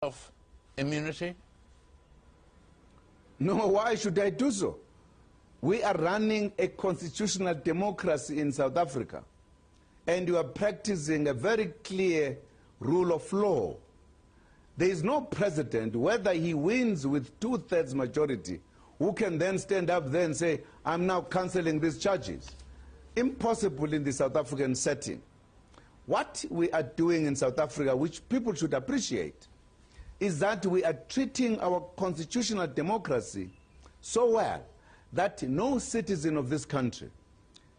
of immunity? No, why should I do so? We are running a constitutional democracy in South Africa, and you are practicing a very clear rule of law. There is no president, whether he wins with 2/3 majority, who can then stand up there and say, I'm now cancelling these charges. Impossible in the South African setting. What we are doing in South Africa, which people should appreciate, is that we are treating our constitutional democracy so well that no citizen of this country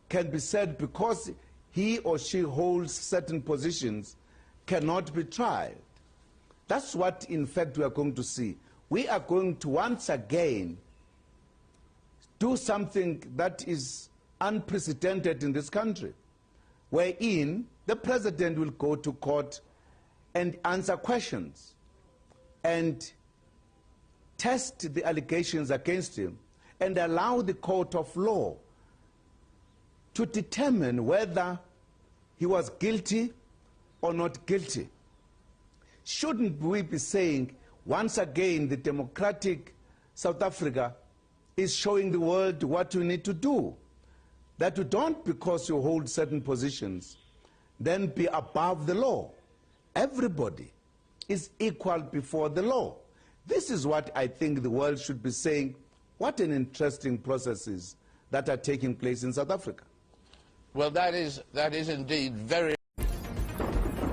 can be said because he or she holds certain positions cannot be tried. That's what, in fact, we are going to see. We are going to once again do something that is unprecedented in this country, wherein the president will go to court and answer questions and test the allegations against him and allow the court of law to determine whether he was guilty or not guilty. Shouldn't we be saying, once again, the democratic South Africa is showing the world what we need to do? That you don't, because you hold certain positions, then be above the law. Everybody is equal before the law. This is what I think the world should be saying. What an interesting processes that are taking place in South Africa. Well, that is indeed very...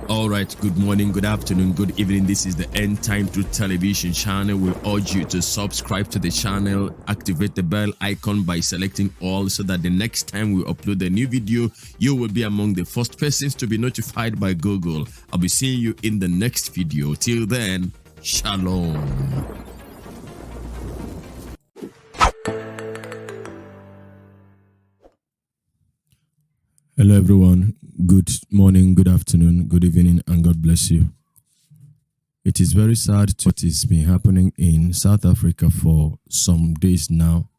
All right, good morning, good afternoon, good evening. This is the End Time Truth Television channel. We urge you to subscribe to the channel, activate the bell icon by selecting all so that the next time we upload a new video, you will be among the first persons to be notified by Google. I'll be seeing you in the next video. Till then, shalom. Hello everyone, good morning, good afternoon, good evening, and God bless you. It is very sad to what has been happening in South Africa for some days now,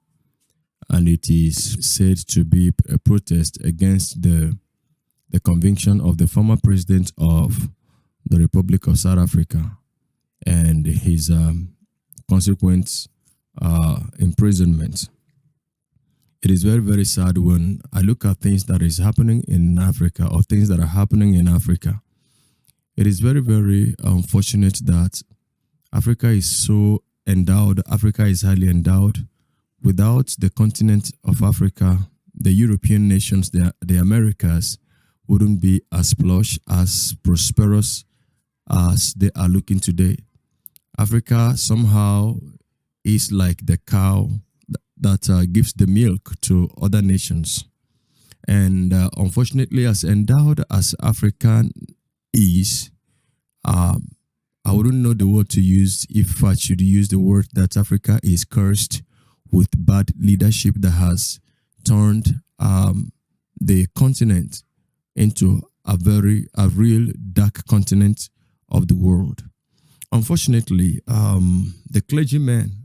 and it is said to be a protest against the conviction of the former president of the Republic of South Africa and his consequent imprisonment. It is very, very sad when I look at things that is happening in Africa or things that are happening in Africa. It is very, very unfortunate that Africa is so endowed. Africa is highly endowed. Without the continent of Africa, the European nations, the Americas, wouldn't be as plush, as prosperous as they are looking today. Africa somehow is like the cow that gives the milk to other nations. And unfortunately, as endowed as Africa is, I wouldn't know the word to use if I should use the word that Africa is cursed with bad leadership that has turned the continent into a real dark continent of the world. Unfortunately, the clergymen,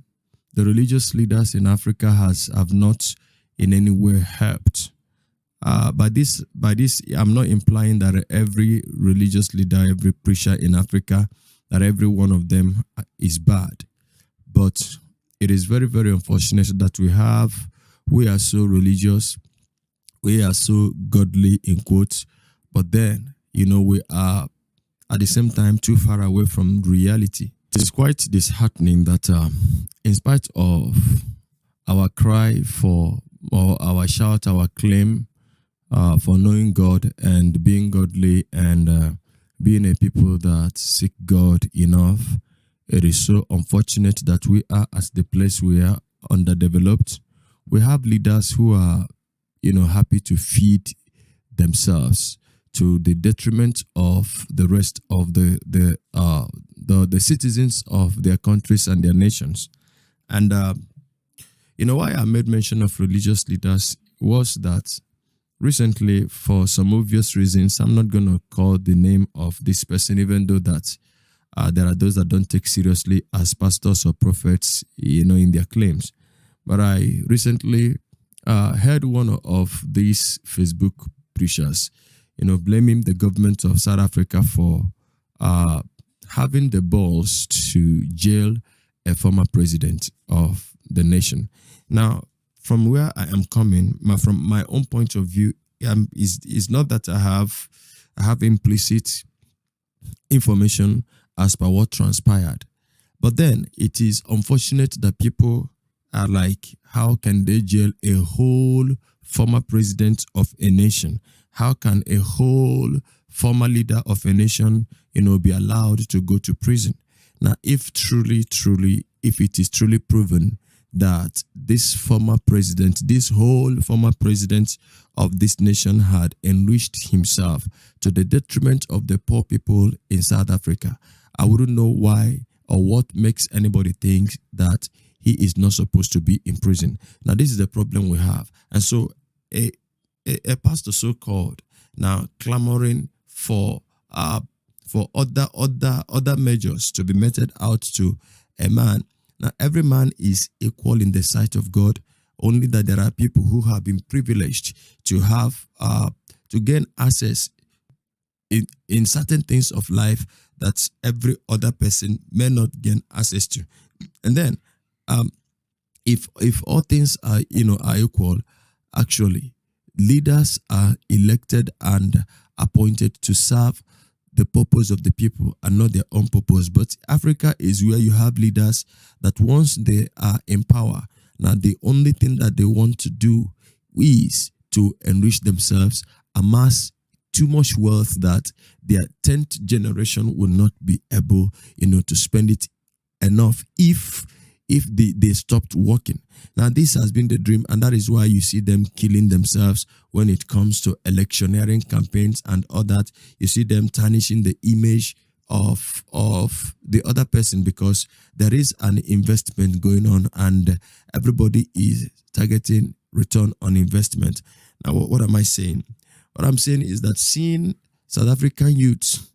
the religious leaders in Africa have not in any way helped. By this, I'm not implying that every religious leader, every preacher in Africa, that every one of them is bad. But it is very, very unfortunate that we are so religious, we are so godly in quotes, but then, we are at the same time too far away from reality. It is quite disheartening that in spite of our cry for, or our shout, our claim for knowing God and being godly and being a people that seek God enough, it is so unfortunate that we are at the place we are underdeveloped. We have leaders who are, happy to feed themselves to the detriment of the rest of the citizens of their countries and their nations. And why I made mention of religious leaders was that recently, for some obvious reasons, I'm not going to call the name of this person, even though that there are those that don't take seriously as pastors or prophets, in their claims. But I recently heard one of these Facebook preachers, blaming the government of South Africa for having the balls to jail a former president of the nation. Now, from where I am coming, from my own point of view, is not that I have implicit information as per what transpired, but then it is unfortunate that people are like, how can they jail a whole former president of a nation? How can a whole former leader of a nation, be allowed to go to prison? Now, if it is truly proven that this former president, this whole former president of this nation had enriched himself to the detriment of the poor people in South Africa, I wouldn't know why or what makes anybody think that he is not supposed to be in prison. Now, this is the problem we have. And so a pastor so-called now clamoring for other measures to be meted out to a man. Now, every man is equal in the sight of God, only that there are people who have been privileged to have to gain access in certain things of life that every other person may not gain access to. And then, if all things are equal, actually, leaders are elected and appointed to serve the purpose of the people and not their own purpose. But Africa is where you have leaders that once they are in power, now the only thing that they want to do is to enrich themselves, amass too much wealth that their 10th generation will not be able, to spend it enough if they stopped working. Now, this has been the dream, and that is why you see them killing themselves when it comes to electioneering campaigns and all that. You see them tarnishing the image of the other person because there is an investment going on and everybody is targeting return on investment. Now, what am I saying? What I'm saying is that seeing South African youths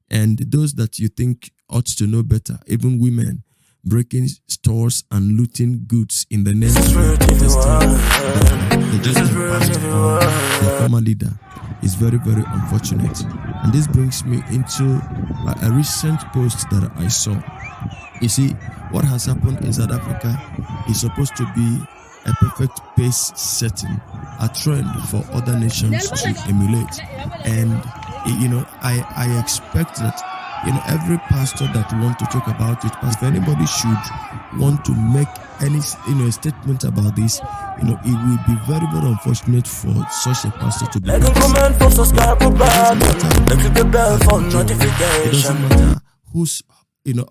and those that you think ought to know better, even women, breaking stores and looting goods in the name of the former leader is very, very unfortunate. And this brings me into a recent post that I saw. You see, what has happened in South Africa is supposed to be a perfect pace setting, a trend for other nations to emulate. And, I expect that every pastor that want to talk about it, if anybody should want to make any statement about this, it will be very, very unfortunate for such a pastor to be. It doesn't matter whose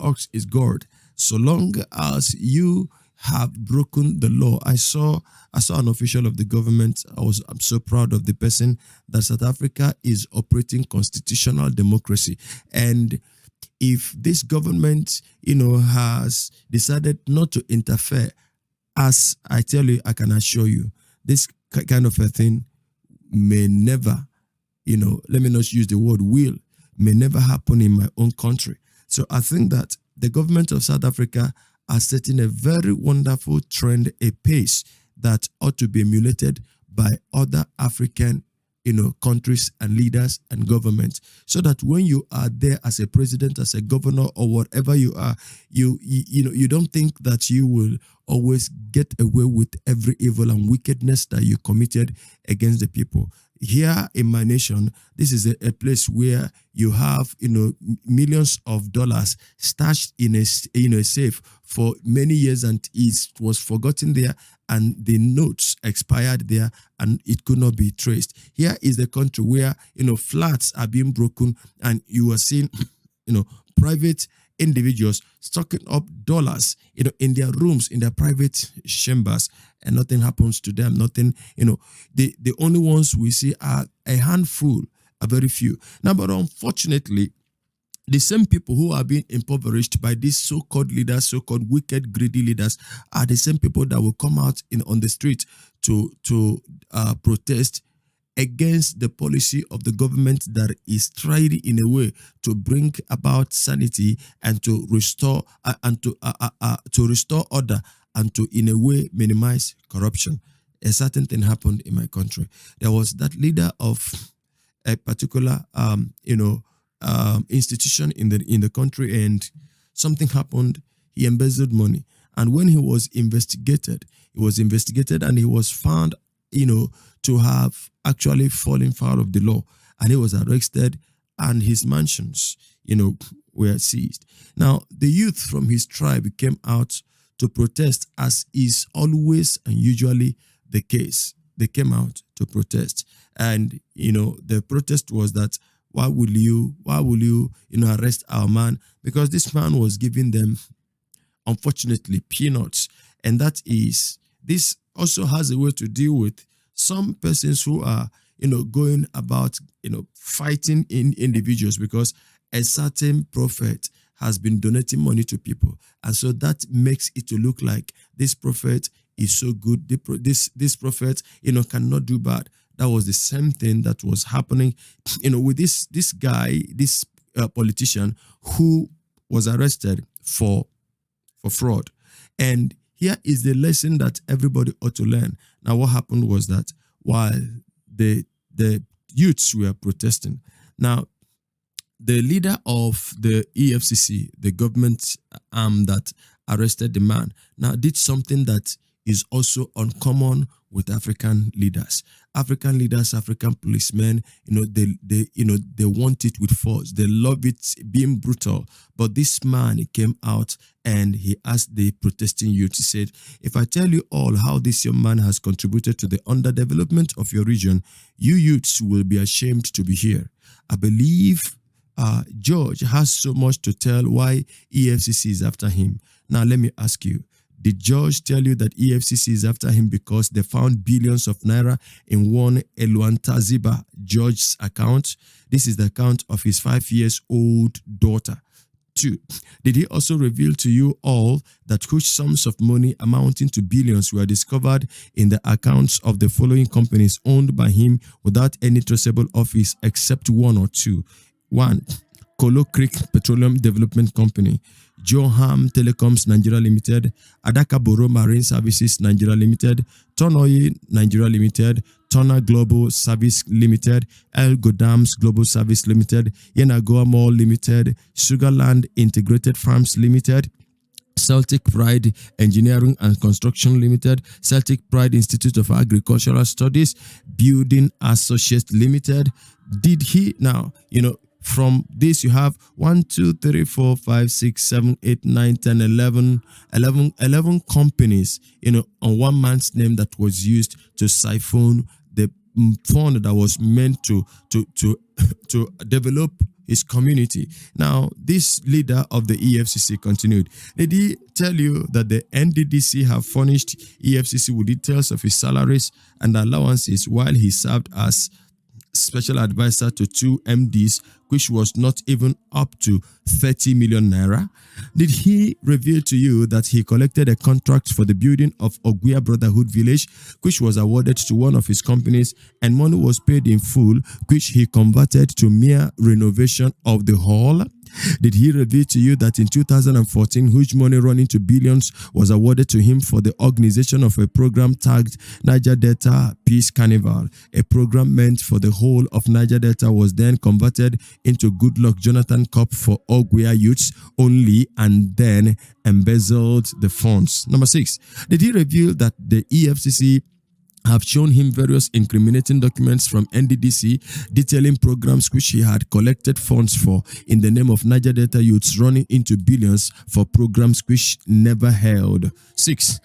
ox is God, so long as you have broken the law. I saw an official of the government. I'm so proud of the person that South Africa is operating constitutional democracy. And if this government, has decided not to interfere, as I tell you, I can assure you, this kind of a thing may never, let me not use the word will, may never happen in my own country. So I think that the government of South Africa are setting a very wonderful trend, a pace that ought to be emulated by other African, countries and leaders and governments, so that when you are there as a president, as a governor, or whatever you are, you don't think that you will always get away with every evil and wickedness that you committed against the people. Here in my nation, this is a place where you have, millions of dollars stashed in a safe for many years, and it was forgotten there, and the notes expired there, and it could not be traced. Here is the country where, flats are being broken, and you are seeing, private individuals stocking up dollars, in their rooms, in their private chambers, and nothing happens to them. Nothing, the only ones we see are a handful, a very few. Now, but unfortunately, the same people who are being impoverished by these so-called leaders, so-called wicked, greedy leaders, are the same people that will come out on the street to protest against the policy of the government that is trying in a way to bring about sanity and to restore restore order and to in a way minimize corruption. A certain thing happened in my country. There was that leader of a particular institution in the country, and something happened. He embezzled money, and when he was investigated, and he was found, to have actually fallen foul of the law, and he was arrested, and his mansions, were seized. Now, the youth from his tribe came out to protest, as is always and usually the case. They came out to protest, and the protest was that why will you arrest our man? Because this man was giving them, unfortunately, peanuts, and this also has a way to deal with some persons who are going about fighting in individuals, because a certain prophet has been donating money to people, and so that makes it to look like this prophet is so good. This prophet cannot do bad. That was the same thing that was happening with this guy, this politician who was arrested for fraud. And here is the lesson that everybody ought to learn. Now, what happened was that while the youths were protesting, now the leader of the EFCC, the government arm that arrested the man, now did something that is also uncommon with African leaders. African policemen, they want it with force. They love it being brutal. But this man came out and he asked the protesting youth, he said, if I tell you all how this young man has contributed to the underdevelopment of your region, you youths will be ashamed to be here. I believe George has so much to tell why EFCC is after him. Now, let me ask you, did George tell you that EFCC is after him because they found billions of naira in one Eluantaziba George's account? This is the account of his 5-year-old daughter. 2. Did he also reveal to you all that huge sums of money amounting to billions were discovered in the accounts of the following companies owned by him without any traceable office except one or two? 1. Kolo Creek Petroleum Development Company, Joham Telecoms Nigeria Limited, Adakaboro Marine Services Nigeria Limited, Tonoyi Nigeria Limited, Tona Global Service Limited, El Godams Global Service Limited, Yenagoa Mall Limited, Sugarland Integrated Farms Limited, Celtic Pride Engineering and Construction Limited, Celtic Pride Institute of Agricultural Studies, Building Associates Limited. Did he now, from this, you have 1, 2, 3, 4, 5, 6, 7, 8, 9, 10, 11 companies, on one man's name that was used to siphon the fund that was meant to develop his community. Now, this leader of the EFCC continued. Did he tell you that the NDDC have furnished EFCC with details of his salaries and allowances while he served as special advisor to 2 MDs, which was not even up to 30 million naira? Did he reveal to you that he collected a contract for the building of Oguya Brotherhood Village, which was awarded to one of his companies, and money was paid in full, which he converted to mere renovation of the hall? Did he reveal to you that in 2014, huge money running to billions was awarded to him for the organization of a program tagged Niger Delta Peace Carnival? A program meant for the whole of Niger Delta was then converted into Goodluck Jonathan Cup for Oguya youths only, and then embezzled the funds. Number 6, did he reveal that the EFCC have shown him various incriminating documents from NDDC detailing programs which he had collected funds for in the name of Niger Delta youths, running into billions for programs which never held? 7,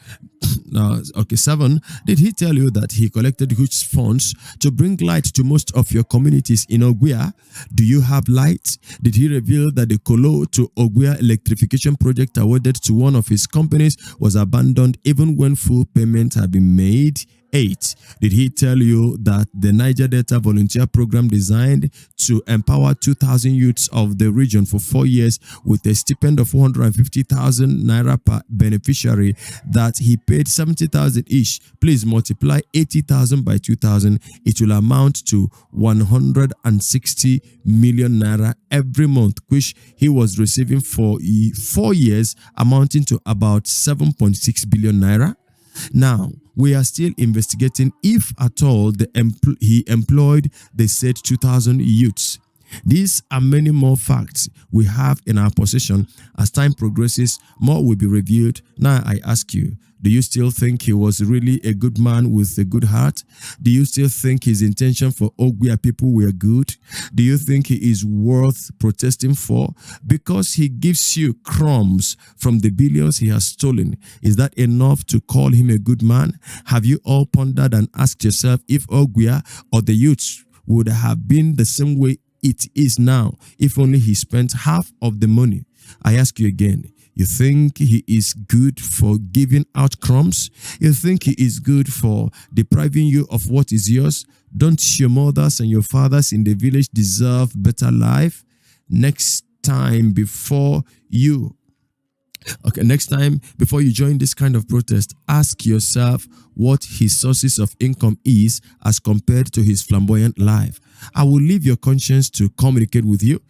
did he tell you that he collected huge funds to bring light to most of your communities in Oguya? Do you have light? Did he reveal that the Kolo to Oguya electrification project awarded to one of his companies was abandoned even when full payment had been made? 8, did he tell you that the Niger Delta volunteer program designed to empower 2,000 youths of the region for 4 years with a stipend of 450,000 naira per beneficiary, that he paid 70,000 each? Please multiply 80,000 by 2,000. It will amount to 160 million naira every month, which he was receiving for 4 years, amounting to about 7.6 billion naira. Now, we are still investigating if at all he employed the said 2,000 youths. These and many more facts we have in our possession. As time progresses, more will be revealed. Now I ask you, do you still think he was really a good man with a good heart? Do you still think his intention for Ogwia people were good? Do you think he is worth protesting for? Because he gives you crumbs from the billions he has stolen, is that enough to call him a good man? Have you all pondered and asked yourself if Ogwia or the youths would have been the same way it is now if only he spent half of the money? I ask you again, you think he is good for giving out crumbs? You think he is good for depriving you of what is yours? Don't your mothers and your fathers in the village deserve better life? Next time before you join this kind of protest, ask yourself what his sources of income is as compared to his flamboyant life. I will leave your conscience to communicate with you.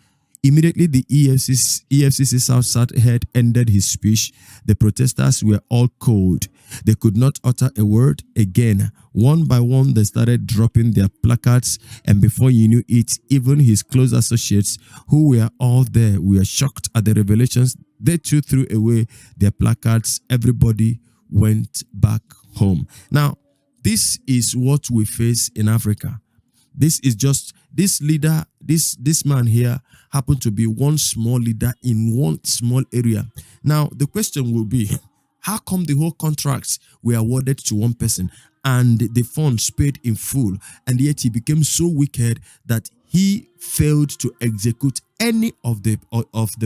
Immediately, the EFCC South head ended his speech. The protesters were all cold. They could not utter a word again. One by one, they started dropping their placards, and before you knew it, even his close associates, who were all there, were shocked at the revelations. They too threw away their placards. Everybody went back home. Now, this is what we face in Africa. This leader, this man here happened to be one small leader in one small area. Now, the question will be, how come the whole contracts were awarded to one person and the funds paid in full, and yet he became so wicked that he failed to execute any of the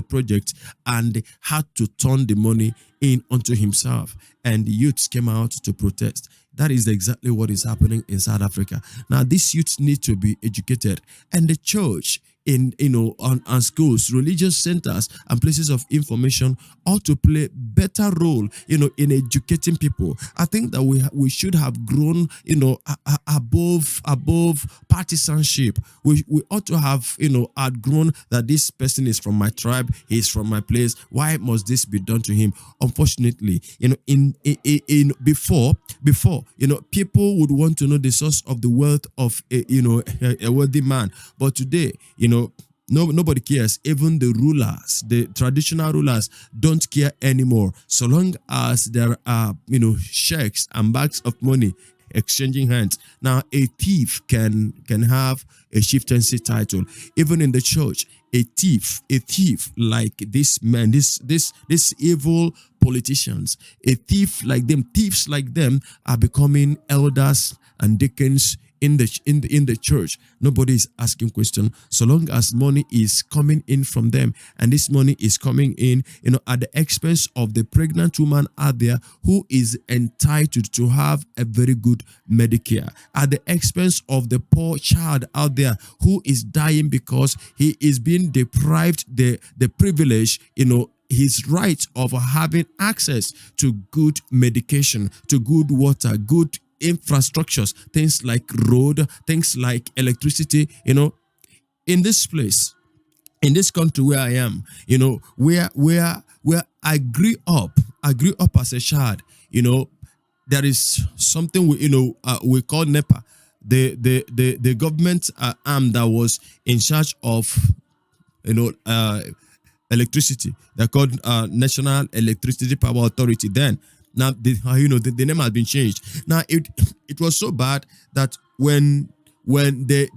project and had to turn the money in onto himself, and the youths came out to protest? That is exactly what is happening in South Africa. Now, these youths need to be educated, and the church on schools, religious centers, and places of information ought to play better role, in educating people. I think that we should have grown, above partisanship. We ought to have, outgrown that this person is from my tribe, he is from my place. Why must this be done to him? Unfortunately, before, people would want to know the source of the wealth of a wealthy man, but today, nobody cares. Even the rulers, the traditional rulers, don't care anymore. So long as there are, checks and bags of money exchanging hands. Now, a thief can have a chieftaincy title. Even in the church, a thief like this man, this evil politicians, thieves like them are becoming elders and deacons in the church. Nobody is asking question, so long as money is coming in from them, and this money is coming in, at the expense of the pregnant woman out there who is entitled to have a very good Medicare, at the expense of the poor child out there who is dying because he is being deprived the privilege, his right of having access to good medication, to good water, good infrastructures, things like road, things like electricity. In this place, in this country where I am, where I grew up as a child, there is something we call NEPA, the government arm that was in charge of electricity. They're called National Electricity Power Authority then. Now, the name has been changed. Now, it was so bad that when they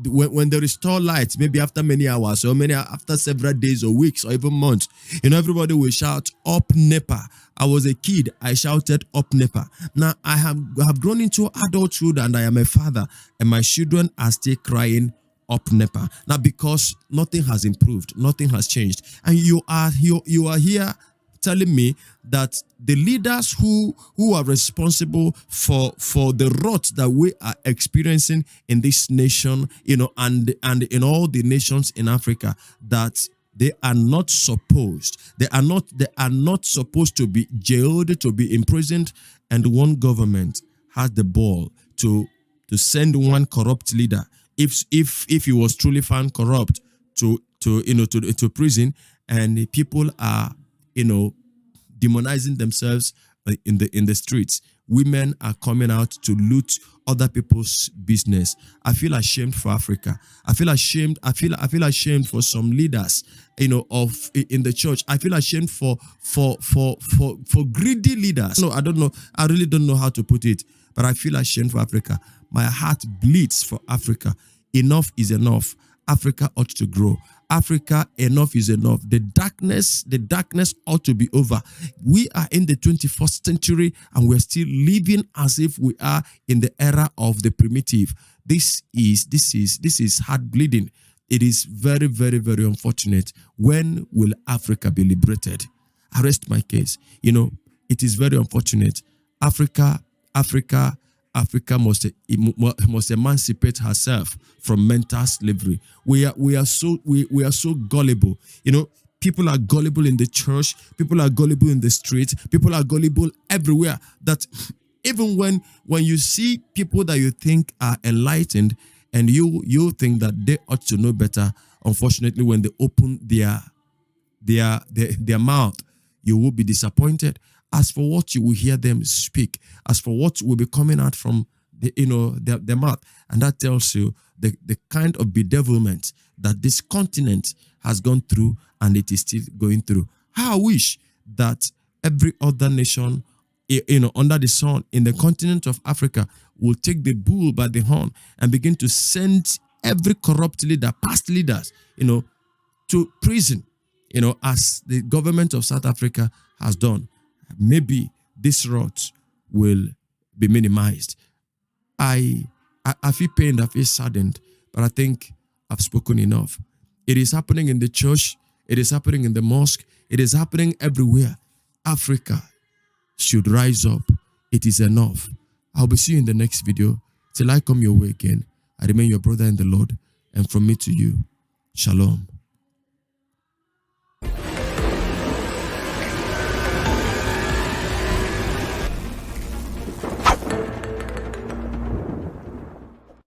restore lights, maybe after many hours or after several days or weeks or even months, everybody will shout up NEPA. I was a kid, I shouted up NEPA. Now I have grown into adulthood and I am a father, and my children are still crying up NEPA. Now, because nothing has improved, nothing has changed, and you are here telling me that the leaders who are responsible for the rot that we are experiencing in this nation, and in all the nations in Africa, that they are not supposed to be jailed, to be imprisoned, and one government has the ball to send one corrupt leader, if he was truly found corrupt, to prison, and people are demonizing themselves in the streets. Women are coming out to loot other people's business. I feel ashamed for Africa. I feel ashamed. I feel ashamed for some leaders, of in the church. I feel ashamed for greedy leaders. No, I don't know. I really don't know how to put it, but I feel ashamed for Africa. My heart bleeds for Africa. Enough is enough. Africa ought to grow. Africa, enough is enough. The darkness ought to be over. We are in the 21st century and we're still living as if we are in the era of the primitive. This is heart bleeding. It is very, very, very unfortunate. When will Africa be liberated? I rest my case. It is very unfortunate. Africa must emancipate herself from mental slavery. We are so gullible. People are gullible in the church. People are gullible in the street. People are gullible everywhere. That even when you see people that you think are enlightened and you think that they ought to know better, unfortunately, when they open their mouth, you will be disappointed. As for what you will hear them speak, as for what will be coming out from their mouth, and that tells you the kind of bedevilment that this continent has gone through, and it is still going through. How I wish that every other nation, under the sun in the continent of Africa, will take the bull by the horn and begin to send every corrupt leader, past leaders, to prison, as the government of South Africa has done. Maybe this rot will be minimized. I feel pained, I feel saddened, but I think I've spoken enough. It is happening in the church. It is happening in the mosque. It is happening everywhere. Africa should rise up. It is enough. I'll be seeing you in the next video. Till I come your way again, I remain your brother in the Lord. And from me to you, shalom.